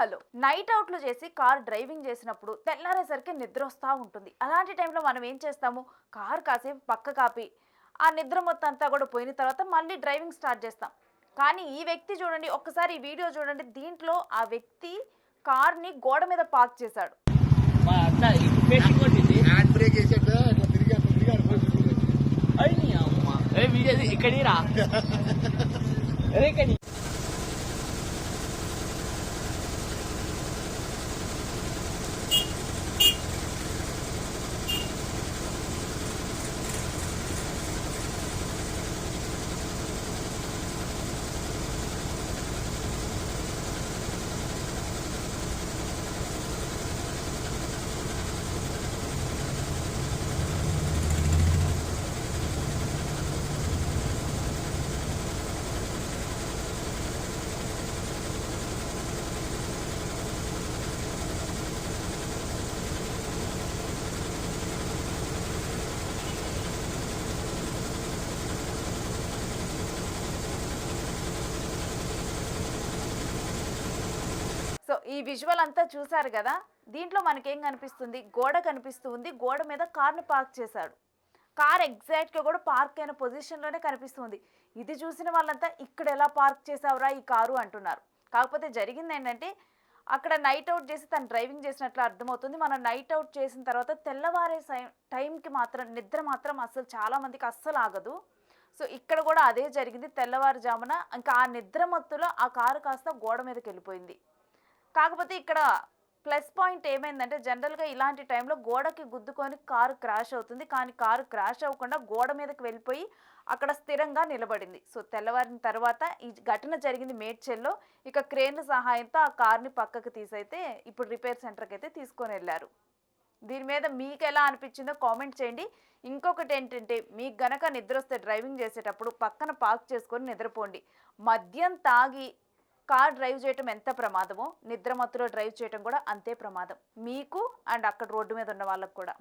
Hello. Night అవుట్లు చేసి car driving చేసినప్పుడు తెల్లారేసరికి నిద్ర వస్తూ ఉంటుంది. అలాంటి టైంలో మనం ఏం చేస్తాము, కార్ కాసేపు పక్క కాపి ఆ నిద్ర మొత్తం అంతా కూడా పోయిన తర్వాత మళ్ళీ డ్రైవింగ్ స్టార్ట్ చేస్తాం. కానీ ఈ వ్యక్తి చూడండి, ఒక్కసారి ఈ వీడియో చూడండి. దీంట్లో ఆ వ్యక్తి కార్ని గోడ మీద పార్క్ చేశాడు. సో ఈ విజువల్ అంతా చూసారు కదా. దీంట్లో మనకేం కనిపిస్తుంది, గోడ కనిపిస్తుంది. గోడ మీద కార్ని పార్క్ చేశాడు. కార్ ఎగ్జాక్ట్గా కూడా పార్క్ అయిన పొజిషన్లోనే కనిపిస్తుంది. ఇది చూసిన వాళ్ళంతా ఇక్కడ ఎలా పార్క్ చేసావురా ఈ కారు అంటున్నారు. కాకపోతే జరిగింది ఏంటంటే, అక్కడ నైట్ అవుట్ చేసి తను డ్రైవింగ్ చేసినట్లు అర్థమవుతుంది. మనం నైట్ అవుట్ చేసిన తర్వాత తెల్లవారే టైంకి మాత్రం నిద్ర మాత్రం అస్సలు చాలామందికి అస్సలు ఆగదు. సో ఇక్కడ కూడా అదే జరిగింది. తెల్లవారుజామున ఇంకా ఆ నిద్ర మత్తులో ఆ కారు కాస్త గోడ మీదకి వెళ్ళిపోయింది. కాకపోతే ఇక్కడ ప్లస్ పాయింట్ ఏమైందంటే, జనరల్గా ఇలాంటి టైంలో గోడకి గుద్దుకొని కారు క్రాష్ అవుతుంది. కానీ కారు క్రాష్ అవ్వకుండా గోడ మీదకి వెళ్ళిపోయి అక్కడ స్థిరంగా నిలబడింది. సో తెల్లవారిన తర్వాత ఈ ఘటన జరిగింది మేడ్చల్లో. ఇక క్రేన్ల సహాయంతో ఆ కార్ని పక్కకు తీసైతే ఇప్పుడు రిపేర్ సెంటర్కి అయితే తీసుకొని వెళ్ళారు. దీని మీద మీకు ఎలా అనిపించిందో కామెంట్ చేయండి. ఇంకొకటి ఏంటంటే, మీకు గనక నిద్ర వస్తే డ్రైవింగ్ చేసేటప్పుడు పక్కన పార్క్ చేసుకొని నిద్రపోండి. మద్యం తాగి కార్ డ్రైవ్ చేయటం ఎంత ప్రమాదమో, నిద్రమత్తులో డ్రైవ్ చేయటం కూడా అంతే ప్రమాదం మీకు అండ్ అక్కడ రోడ్డు మీద ఉన్న వాళ్ళకు కూడా.